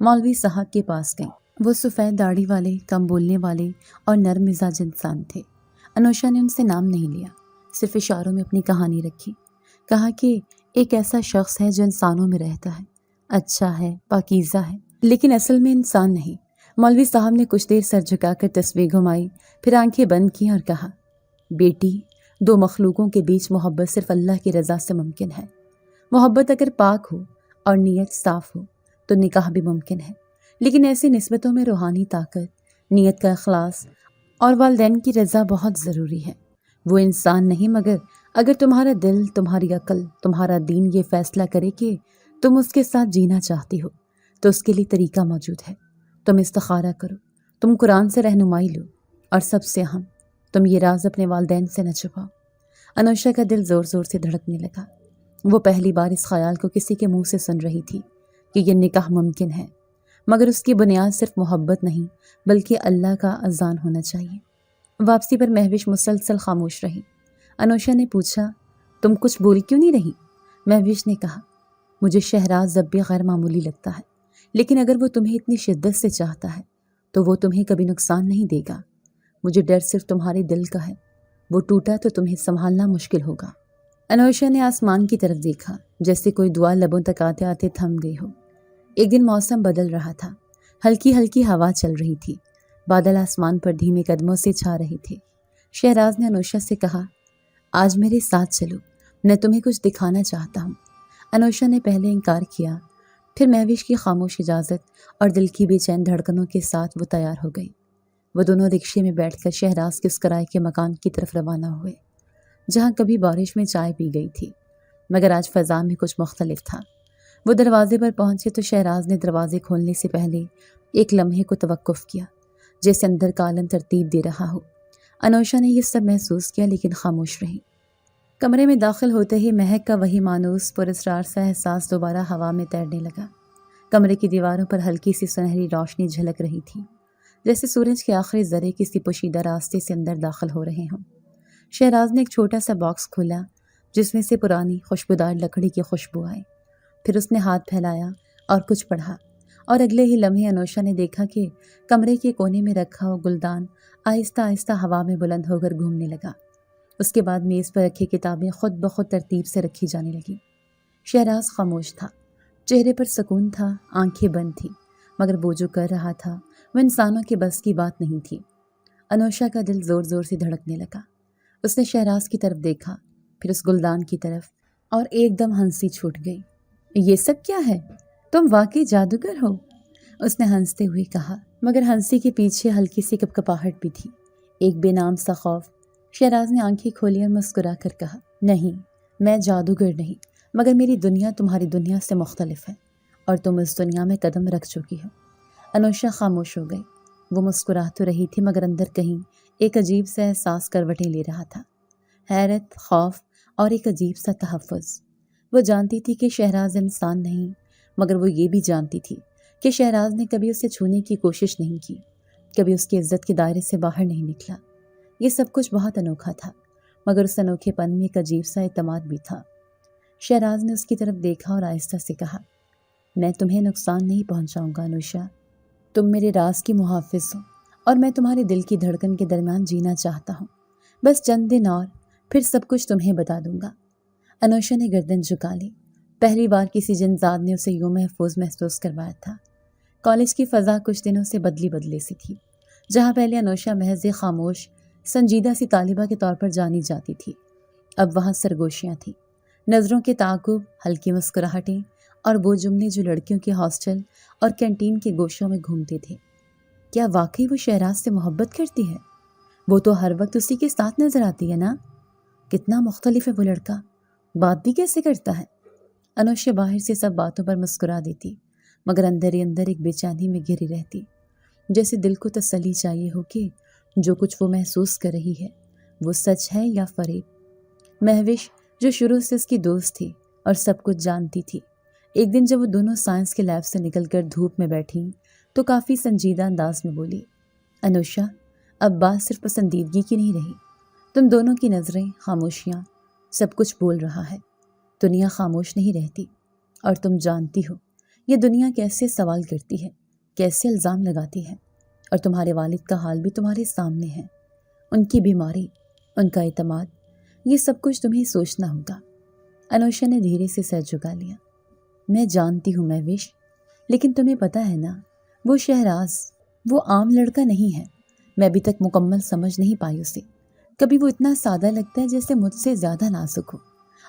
مولوی صاحب کے پاس گئیں۔ وہ سفید داڑھی والے، کم بولنے والے اور نرم مزاج انسان تھے۔ انوشا نے ان سے نام نہیں لیا، صرف اشاروں میں اپنی کہانی رکھی۔ کہا کہ ایک ایسا شخص ہے جو انسانوں میں رہتا ہے، اچھا ہے، پاکیزہ ہے، لیکن اصل میں انسان نہیں۔ مولوی صاحب نے کچھ دیر سر جھکا کر تصویر گھمائی، پھر آنکھیں بند کی اور کہا، بیٹی، دو مخلوقوں کے بیچ محبت صرف اللہ کی رضا سے ممکن ہے۔ محبت اگر پاک ہو اور نیت صاف ہو تو نکاح بھی ممکن ہے، لیکن ایسی نسبتوں میں روحانی طاقت، نیت کا اخلاص اور والدین کی رضا بہت ضروری ہے۔ وہ انسان نہیں، مگر اگر تمہارا دل، تمہاری عقل، تمہارا دین یہ فیصلہ کرے کہ تم اس کے ساتھ جینا چاہتی ہو تو اس کے لیے طریقہ موجود ہے۔ تم استخارہ کرو، تم قرآن سے رہنمائی لو، اور سب سے اہم، تم یہ راز اپنے والدین سے نہ چھپاؤ۔ انوشا کا دل زور زور سے دھڑکنے لگا۔ وہ پہلی بار اس خیال کو کسی کے منہ سے سن رہی تھی کہ یہ نکاح ممکن ہے، مگر اس کی بنیاد صرف محبت نہیں بلکہ اللہ کا اذان ہونا چاہیے۔ واپسی پر مہوش مسلسل خاموش رہی۔ انوشا نے پوچھا، تم کچھ بول کیوں نہیں رہی؟ مہوش نے کہا، مجھے شہراز اب بھی غیر معمولی لگتا ہے، لیکن اگر وہ تمہیں اتنی شدت سے چاہتا ہے تو وہ تمہیں کبھی نقصان نہیں دے گا۔ مجھے ڈر صرف تمہارے دل کا ہے، وہ ٹوٹا تو تمہیں سنبھالنا مشکل ہوگا۔ انوشا نے آسمان کی طرف دیکھا، جیسے کوئی دعا لبوں تک آتے آتے تھم گئی ہو۔ ایک دن موسم بدل رہا تھا، ہلکی ہلکی ہوا چل رہی تھی، بادل آسمان پر دھیمے قدموں سے چھا رہے تھے۔ شہراز نے انوشا سے کہا، آج میرے ساتھ چلو، میں تمہیں کچھ دکھانا چاہتا ہوں۔ انوشا نے پہلے انکار کیا، پھر مہوش کی خاموش اجازت اور دل کی بے چین دھڑکنوں کے ساتھ وہ تیار ہو گئی۔ وہ دونوں رکشے میں بیٹھ کر شہراز کے اس کرائے کے مکان کی طرف روانہ ہوئے، جہاں کبھی بارش میں چائے پی گئی تھی، مگر آج فضا میں کچھ مختلف تھا۔ وہ دروازے پر پہنچے تو شہراز نے دروازے کھولنے سے پہلے ایک لمحے کو توقف کیا، جیسے اندر کا عالم ترتیب دے رہا ہو۔ انوشا نے یہ سب محسوس کیا لیکن خاموش رہی۔ کمرے میں داخل ہوتے ہی مہک کا وہی مانوس پراسرار سا احساس دوبارہ ہوا میں تیرنے لگا۔ کمرے کی دیواروں پر ہلکی سی سنہری روشنی جھلک رہی تھی، جیسے سورج کے آخری ذرے کسی پوشیدہ راستے سے اندر داخل ہو رہے ہوں۔ شہراز نے ایک چھوٹا سا باکس کھولا جس میں سے پرانی خوشبودار لکڑی کی خوشبو آئی۔ پھر اس نے ہاتھ پھیلایا اور کچھ پڑھا، اور اگلے ہی لمحے انوشا نے دیکھا کہ کمرے کے کونے میں رکھا ہوا گلدان آہستہ آہستہ ہوا میں بلند ہو کر گھومنے لگا۔ اس کے بعد میز پر رکھی کتابیں خود بخود ترتیب سے رکھی جانے لگیں۔ شہراز خاموش تھا، چہرے پر سکون تھا، آنکھیں بند تھیں، مگر وہ جو کر رہا تھا وہ انسانوں کے بس کی بات نہیں تھی۔ انوشا کا دل زور زور سے دھڑکنے لگا۔ اس نے شہراز کی طرف دیکھا، پھر اس گلدان کی طرف، اور ایک دم ہنسی چھوٹ گئی۔ یہ سب کیا ہے؟ تم واقعی جادوگر ہو؟ اس نے ہنستے ہوئے کہا، مگر ہنسی کے پیچھے ہلکی سی کپکپاہٹ بھی تھی، ایک بے نام سا خوف۔ شہراز نے آنکھیں کھولی اور مسکرا کر کہا، نہیں، میں جادوگر نہیں، مگر میری دنیا تمہاری دنیا سے مختلف ہے، اور تم اس دنیا میں قدم رکھ چکی ہو۔ انوشا خاموش ہو گئی۔ وہ مسکرا تو رہی تھی مگر اندر کہیں ایک عجیب سا احساس کروٹیں لے رہا تھا، حیرت، خوف اور ایک عجیب سا تحفظ۔ وہ جانتی تھی کہ شہراز انسان نہیں، مگر وہ یہ بھی جانتی تھی کہ شہراز نے کبھی اسے چھونے کی کوشش نہیں کی، کبھی اس کی عزت کے دائرے سے باہر نہیں نکلا۔ یہ سب کچھ بہت انوکھا تھا، مگر اس انوکھے پن میں ایک عجیب سا اعتماد بھی تھا۔ شہراز نے اس کی طرف دیکھا اور آہستہ سے کہا، میں تمہیں نقصان نہیں پہنچاؤں گا انوشا، تم میرے راز کی محافظ ہو، اور میں تمہارے دل کی دھڑکن کے درمیان جینا چاہتا ہوں۔ بس چند دن اور، پھر سب کچھ تمہیں بتا دوں گا۔ انوشا نے گردن جھکا لی۔ پہلی بار کسی جنزاد نے اسے یوں محفوظ محسوس کروایا تھا۔ کالج کی فضا کچھ دنوں سے بدلے سی تھی۔ جہاں پہلے انوشا محض ایک خاموش، سنجیدہ سی طالبہ کے طور پر جانی جاتی تھی، اب وہاں سرگوشیاں تھیں، نظروں کے تعاقب، ہلکی مسکراہٹیں، اور وہ جملے جو لڑکیوں کے ہاسٹل اور کینٹین کے گوشوں میں گھومتے تھے۔ کیا واقعی وہ شہراز سے محبت کرتی ہے؟ وہ تو ہر وقت اسی کے ساتھ نظر آتی ہے نا؟ کتنا مختلف ہے وہ لڑکا، بات بھی کیسے کرتا ہے؟ انوشا باہر سے سب باتوں پر مسکرا دیتی، مگر اندر ہی اندر ایک بے چینی میں گھری رہتی، جیسے دل کو تسلی چاہیے ہو کہ جو کچھ وہ محسوس کر رہی ہے وہ سچ ہے یا فریب۔ مہوش، جو شروع سے اس کی دوست تھی اور سب کچھ جانتی تھی، ایک دن جب وہ دونوں سائنس کے لیب سے نکل کر دھوپ میں بیٹھیں تو کافی سنجیدہ انداز میں بولی، انوشا، اب بات صرف پسندیدگی کی نہیں رہی، تم دونوں کی نظریں، خاموشیاں، سب کچھ بول رہا ہے۔ دنیا خاموش نہیں رہتی، اور تم جانتی ہو یہ دنیا کیسے سوال کرتی ہے، کیسے الزام لگاتی ہے، اور تمہارے والد کا حال بھی تمہارے سامنے ہے، ان کی بیماری، ان کا اعتماد، یہ سب کچھ تمہیں سوچنا ہوگا۔ انوشا نے دھیرے سے سر جھکا لیا۔ میں جانتی ہوں مہوش، لیکن تمہیں پتہ ہے نا، وہ شہراز، وہ عام لڑکا نہیں ہے، میں ابھی تک مکمل سمجھ نہیں پائی اسے۔ کبھی وہ اتنا سادہ لگتا ہے جیسے مجھ سے زیادہ نازک ہو،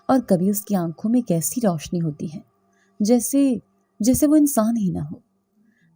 اور کبھی اس کی آنکھوں میں کیسی روشنی ہوتی ہے جیسے وہ انسان ہی نہ ہو۔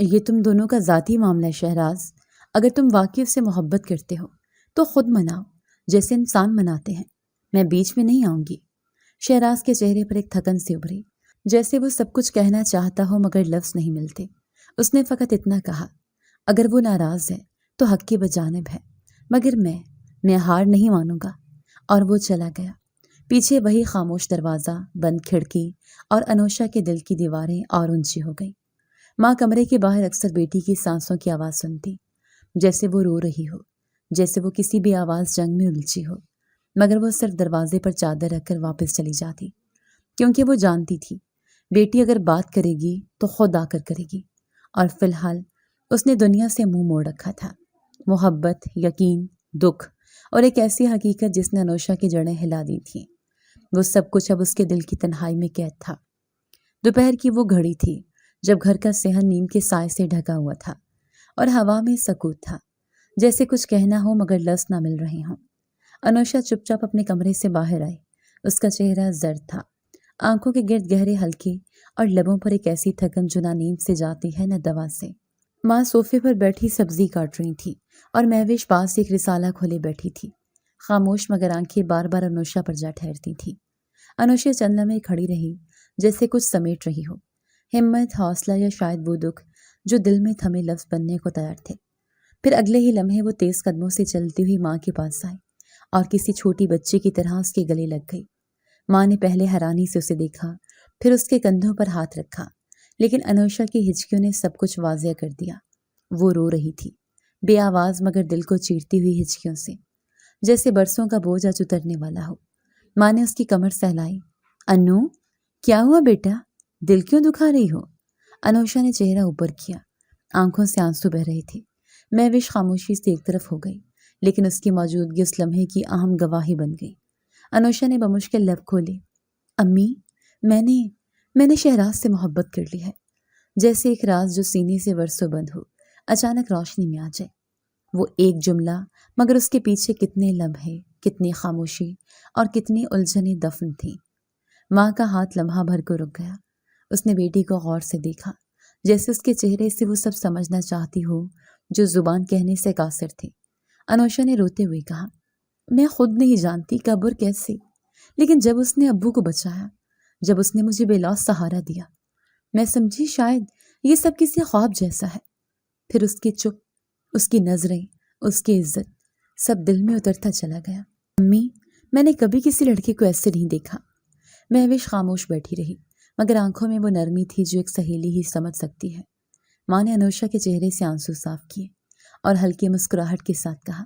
یہ تم دونوں کا ذاتی معاملہ ہے شہراز، اگر تم واقعی اس سے محبت کرتے ہو تو خود مناؤ جیسے انسان مناتے ہیں، میں بیچ میں نہیں آؤں گی۔ شہراز کے چہرے پر ایک تھکن سی ابھری، جیسے وہ سب کچھ کہنا چاہتا ہو مگر لفظ نہیں ملتے۔ اس نے فقط اتنا کہا، اگر وہ ناراض ہے تو حق کی بجانب ہے، مگر میں ہار نہیں مانوں گا، اور وہ چلا گیا۔ پیچھے وہی خاموش دروازہ، بند کھڑکی، اور انوشا کے دل کی دیواریں اور اونچی ہو گئی۔ ماں کمرے کے باہر اکثر بیٹی کی سانسوں کی آواز سنتی، جیسے وہ رو رہی ہو، جیسے وہ کسی بھی آواز جنگ میں الجھی ہو، مگر وہ صرف دروازے پر چادر رکھ کر واپس چلی جاتی، کیونکہ وہ جانتی تھی بیٹی اگر بات کرے گی تو خود آ کر کرے گی، اور فی الحال اس نے دنیا سے منہ موڑ رکھا تھا۔ محبت، یقین، دکھ، اور ایک ایسی حقیقت جس نے انوشا کی جڑیں ہلا دی تھیں، وہ سب کچھ اب اس کے دل کی تنہائی میں قید تھا۔ دوپہر کی وہ گھڑی تھی جب گھر کا صحن نیم کے سائے سے ڈھکا ہوا تھا اور ہوا میں سکوت تھا، جیسے کچھ کہنا ہو مگر لفظ نہ مل رہے ہوں۔ انوشا چپ چاپ اپنے کمرے سے باہر آئی۔ اس کا چہرہ زرد تھا، آنکھوں کے گرد گہرے ہلکے، اور لبوں پر ایک ایسی تھکن جو نہ نیند سے جاتی ہے نہ دوا سے۔ ماں صوفے پر بیٹھی سبزی کاٹ رہی تھی اور مہوش پاس ایک رسالہ کھولے بیٹھی تھی، خاموش مگر آنکھیں بار بار انوشا پر جا ٹھہرتی تھی۔ انوشا چند لمحے کھڑی رہی جیسے کچھ سمیٹ رہی ہو، ہمت، حوصلہ یا شاید وہ دکھ جو دل میں تھمے لفظ بننے کو تیار تھے۔ پھر اگلے ہی لمحے وہ تیز قدموں سے چلتی ہوئی ماں کے پاس آئی اور کسی چھوٹی بچی کی طرح اس کے گلے لگ گئی۔ ماں نے پہلے حیرانی سے اسے دیکھا، پھر اس کے کندھوں پر ہاتھ رکھا، لیکن انوشا کی ہچکیوں نے سب کچھ واضح کر دیا۔ وہ رو رہی تھی، بے آواز مگر دل کو چیرتی ہوئی ہچکیوں سے، جیسے برسوں کا بوجھ آج اترنے والا ہو۔ ماں نے اس کی کمر سہلائی۔ انو، کیا ہوا بیٹا؟ دل کیوں دکھا رہی ہو؟ انوشا نے چہرہ اوپر کیا، آنکھوں سے آنسو بہ رہے تھے۔ مہوش خاموشی سے ایک طرف ہو گئی، لیکن اس کی موجودگی اس لمحے کی اہم گواہی بن گئی۔ انوشا نے بمشکل لب کھولے، امی، میں نے شہراز سے محبت کر لی ہے، جیسے ایک راز جو سینے سے برسوں بند ہو اچانک روشنی میں آ جائے۔ وہ ایک جملہ، مگر اس کے پیچھے کتنے لمحے، کتنی خاموشی اور کتنی الجھنیں دفن تھیں۔ ماں کا ہاتھ لمحہ بھر کو رک گیا۔ اس نے بیٹی کو غور سے دیکھا، جیسے اس کے چہرے سے وہ سب سمجھنا چاہتی ہو جو زبان کہنے سے قاصر تھی۔ انوشا نے روتے ہوئے کہا، میں خود نہیں جانتی کب اور کیسے، لیکن جب اس نے ابو کو بچایا، جب اس نے مجھے بے لوث سہارا دیا، میں سمجھی شاید یہ سب کسی خواب جیسا ہے۔ پھر اس کی چپ، اس کی نظریں، اس کی عزت، سب دل میں اترتا چلا گیا۔ امی، میں نے کبھی کسی لڑکے کو ایسے نہیں دیکھا۔ مہوش خاموش بیٹھی رہی، مگر آنکھوں میں وہ نرمی تھی جو ایک سہیلی ہی سمجھ سکتی ہے۔ ماں نے انوشا کے چہرے سے آنسو صاف کیے اور ہلکی مسکراہٹ کے ساتھ کہا،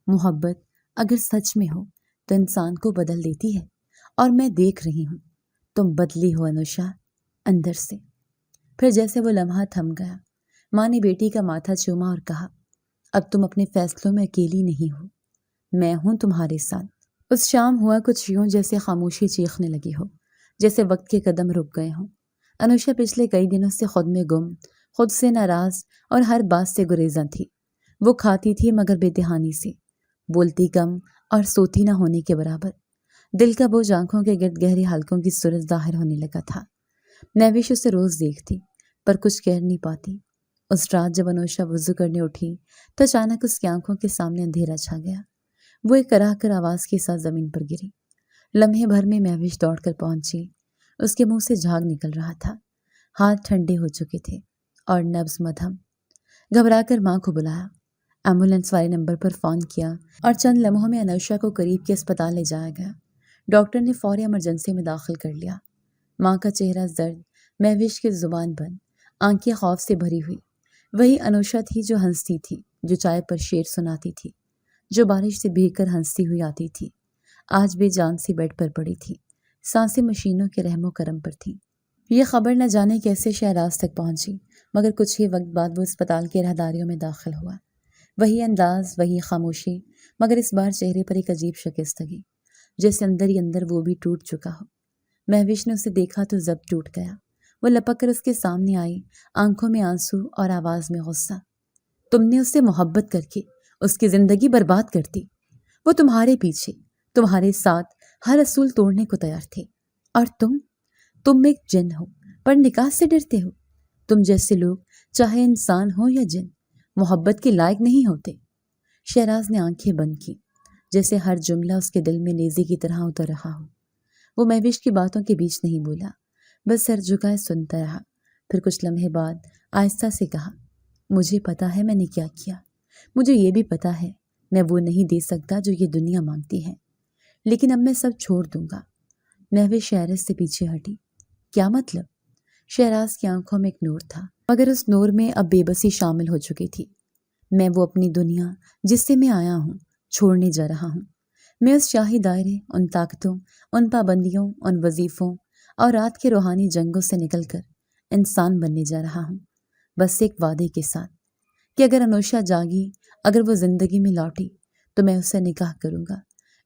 محبت اگر سچ میں ہو تو انسان کو بدل دیتی ہے، اور میں دیکھ رہی ہوں تم بدلی ہو انوشا، اندر سے۔ پھر جیسے وہ لمحہ تھم گیا، ماں نے بیٹی کا ماتھا چوما اور کہا، اب تم اپنے فیصلوں میں اکیلی نہیں ہو، میں ہوں تمہارے ساتھ۔ اس شام ہوا کچھ یوں جیسے خاموشی چیخنے لگی ہو، جیسے وقت کے قدم رک گئے ہوں۔ انوشا پچھلے کئی دنوں سے خود میں گم، خود سے ناراض اور ہر بات سے گریزاں تھی۔ وہ کھاتی تھی مگر بے دہانی سے، بولتی کم اور سوتی نہ ہونے کے برابر۔ دل کا بوجھ آنکھوں کے گرد گہرے حلقوں کی صورت ظاہر ہونے لگا تھا۔ مہوش اسے روز دیکھتی پر کچھ کہہ نہیں پاتی۔ اس رات جب انوشا وضو کرنے اٹھی تو اچانک اس کی آنکھوں کے سامنے اندھیرا چھا گیا۔ وہ ایک کراہ کر آواز کے ساتھ زمین پر گری۔ لمحے بھر میں مہوش دوڑ کر پہنچی، اس کے منہ سے جھاگ نکل رہا تھا، ہاتھ ٹھنڈے ہو چکے تھے اور نبض مدھم۔ گھبرا کر ماں کو بلایا، ایمبولینس والے نمبر پر فون کیا اور چند لمحوں میں انوشا کو قریب کے اسپتال لے جایا گیا۔ ڈاکٹر نے فوری ایمرجنسی میں داخل کر لیا۔ ماں کا چہرہ زرد، مہوش کی زبان بند، آنکھیں خوف سے بھری ہوئی۔ وہی انوشا تھی جو ہنستی تھی، جو چائے پر شعر سناتی تھی، جو بارش سے بھیگ کر ہنستی ہوئی آتی تھی۔ آج بے جان سی بیڈ پر پڑی تھی، سانسیں مشینوں کے رحم و کرم پر تھیں۔ یہ خبر نہ جانے کیسے شہراز تک پہنچی، مگر کچھ ہی وقت بعد وہ اسپتال کے راہداریوں میں داخل ہوا۔ وہی انداز، وہی خاموشی، مگر اس بار چہرے پر ایک عجیب شکستگی، جیسے اندر ہی اندر وہ بھی ٹوٹ چکا ہو۔ مہوش نے اسے دیکھا تو ضبط ٹوٹ گیا۔ وہ لپک کر اس کے سامنے آئی، آنکھوں میں آنسو اور آواز میں غصہ۔ تم نے اس سے محبت کر کے اس کی زندگی برباد کر دی۔ وہ تمہارے پیچھے، تمہارے ساتھ ہر اصول توڑنے کو تیار تھے، اور تم ایک جن ہو پر نکاح سے ڈرتے ہو۔ تم جیسے لوگ چاہے انسان ہو یا جن، محبت کے لائق نہیں ہوتے۔ شہراز نے آنکھیں بند کی، جیسے ہر جملہ اس کے دل میں نیزے کی طرح اتر رہا ہو۔ وہ مہوش کی باتوں کے بیچ نہیں بولا، بس سر جھکائے سنتا رہا۔ پھر کچھ لمحے بعد آہستہ سے کہا، مجھے پتا ہے میں نے کیا کیا، مجھے یہ بھی پتا ہے میں وہ نہیں دے سکتا جو یہ دنیا مانگتی ہے، لیکن اب میں سب چھوڑ دوں گا۔ مہوش شہرز سے پیچھے ہٹی۔ کیا مطلب؟ شہراز کی آنکھوں میں ایک نور تھا، مگر اس نور میں اب بے بسی شامل ہو چکی تھی۔ میں وہ اپنی دنیا جس سے میں آیا ہوں چھوڑنے جا رہا ہوں۔ میں اس شاہی دائرے، ان طاقتوں، ان پابندیوں، ان وظیفوں اور رات کے روحانی جنگوں سے نکل کر انسان بننے جا رہا ہوں، بس ایک وعدے کے ساتھ کہ اگر انوشا جاگی، اگر وہ زندگی میں لوٹی تو میں اسے نکاح کروں گا،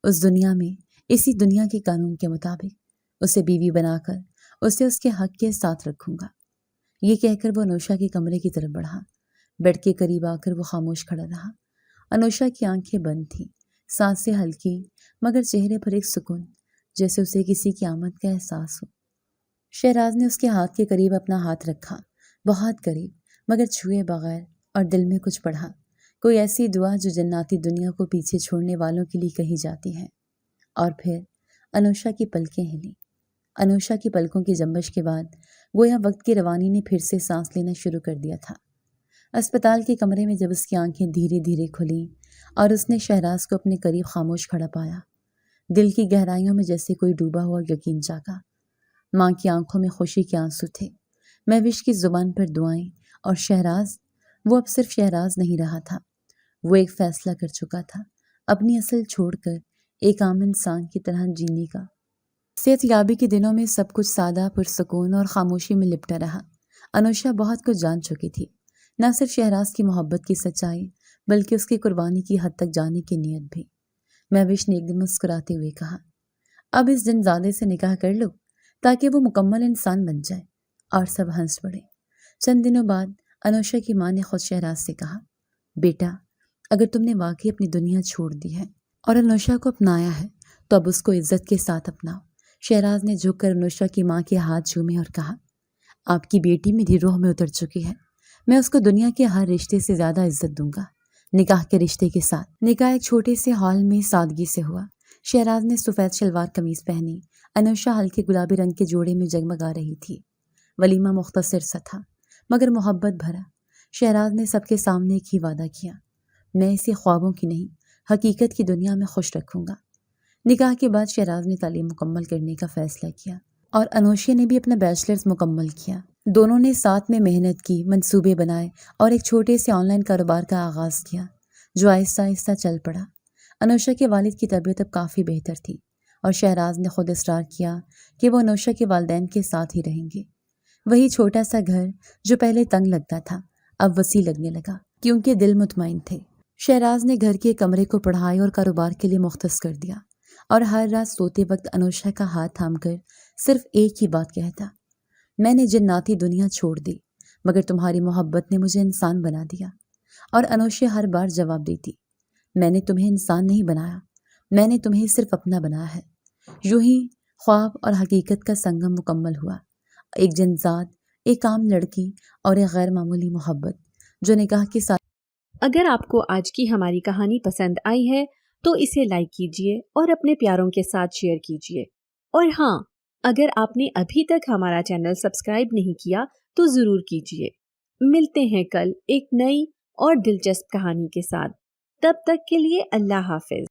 اس دنیا میں، اسی دنیا کے قانون کے مطابق اسے بیوی بنا کر اسے اس کے حق کے ساتھ رکھوں گا۔ یہ کہہ کر وہ انوشا کے کمرے کی طرف بڑھا۔ بیڈ کے قریب آ کر وہ خاموش کھڑا رہا۔ انوشا کی آنکھیں بند تھیں، سانسیں ہلکی، مگر چہرے پر ایک سکون، جیسے اسے کسی کی آمد کا احساس ہو۔ شہراز نے اس کے ہاتھ کے قریب اپنا ہاتھ رکھا، بہت قریب، مگر چھوئے بغیر، اور دل میں کچھ پڑھا، کوئی ایسی دعا جو جناتی دنیا کو پیچھے چھوڑنے والوں کے لیے کہی جاتی ہے۔ اور پھر انوشا کی پلکیں ہلیں۔ انوشا کی پلکوں کی جنبش کے بعد گویا وقت کی روانی نے پھر سے سانس لینا شروع کر دیا تھا۔ اسپتال کے کمرے میں جب اس کی آنکھیں دھیرے دھیرے کھلیں اور اس نے شہراز کو اپنے قریب خاموش کھڑا پایا، دل کی گہرائیوں میں جیسے کوئی ڈوبا ہوا یقین جاگا۔ ماں کی آنکھوں میں خوشی کے آنسو تھے، مہوش کی زبان پر دعائیں، اور شہراز، وہ اب صرف شہراز نہیں رہا تھا، وہ ایک فیصلہ کر چکا تھا، اپنی اصل چھوڑ کر ایک عام انسان کی طرح جینے کا۔ صحت یابی کے دنوں میں سب کچھ سادہ، پرسکون اور خاموشی میں لپٹا رہا۔ انوشا بہت کچھ جان چکی تھی، نہ صرف شہراز کی محبت کی سچائی، بلکہ اس کی قربانی کی حد تک جانے کی نیت بھی۔ مہوش نے ایک دن مسکراتے ہوئے کہا، اب اس جن زادے سے نکاح کر لو تاکہ وہ مکمل انسان بن جائے، اور سب ہنس پڑے۔ چند دنوں بعد انوشا کی ماں نے خود شہراز سے کہا، بیٹا، اگر تم نے واقعی اپنی دنیا چھوڑ دی ہے اور انوشا کو اپنایا ہے تو اب اس کو عزت کے ساتھ اپناؤ۔ شہراز نے جھک کر انوشا کی ماں کے ہاتھ چومے اور کہا، آپ کی بیٹی میری روح میں اتر چکی ہے، میں اس کو دنیا کے ہر رشتے سے زیادہ عزت دوں گا، نکاح کے رشتے کے ساتھ۔ نکاح ایک چھوٹے سے ہال میں سادگی سے ہوا۔ شہراز نے سفید شلوار قمیض پہنی، انوشا ہلکے گلابی رنگ کے جوڑے میں جگمگا رہی تھی۔ ولیمہ مختصر سا تھا، مگر محبت بھرا۔ شہراز نے سب کے سامنے ایک ہی وعدہ کیا، میں اسے خوابوں کی نہیں، حقیقت کی دنیا میں خوش رکھوں گا۔ نکاح کے بعد شہراز نے تعلیم مکمل کرنے کا فیصلہ کیا، اور انوشا نے بھی اپنا بیچلرز مکمل کیا۔ دونوں نے ساتھ میں محنت کی، منصوبے بنائے اور ایک چھوٹے سے آن لائن کاروبار کا آغاز کیا، جو آہستہ آہستہ چل پڑا۔ انوشا کے والد کی طبیعت اب کافی بہتر تھی، اور شہراز نے خود اصرار کیا کہ وہ انوشا کے والدین کے ساتھ ہی رہیں گے۔ وہی چھوٹا سا گھر جو پہلے تنگ لگتا تھا، اب وسیع لگنے لگا، کیونکہ دل مطمئن تھے۔ شہراز نے گھر کے کمرے کو پڑھائی اور کاروبار کے لیے مختص کر دیا، اور ہر رات سوتے وقت انوشا کا ہاتھ تھام کر صرف ایک ہی بات کہتا، میں نے جناتی دنیا چھوڑ دی، مگر تمہاری محبت نے مجھے انسان بنا دیا۔ اور انوشا ہر بار جواب دیتی، میں نے تمہیں انسان نہیں بنایا، میں نے تمہیں صرف اپنا بنایا ہے۔ یوں ہی خواب اور حقیقت کا سنگم مکمل ہوا، ایک جنزاد، ایک عام لڑکی اور ایک غیر معمولی محبت جو نکاح کے ساتھ۔ اگر آپ کو آج کی ہماری کہانی پسند آئی ہے تو اسے لائک کیجیے اور اپنے پیاروں کے ساتھ شیئر کیجیے، اور ہاں، اگر آپ نے ابھی تک ہمارا چینل سبسکرائب نہیں کیا تو ضرور کیجیے۔ ملتے ہیں کل ایک نئی اور دلچسپ کہانی کے ساتھ، تب تک کے لیے اللہ حافظ۔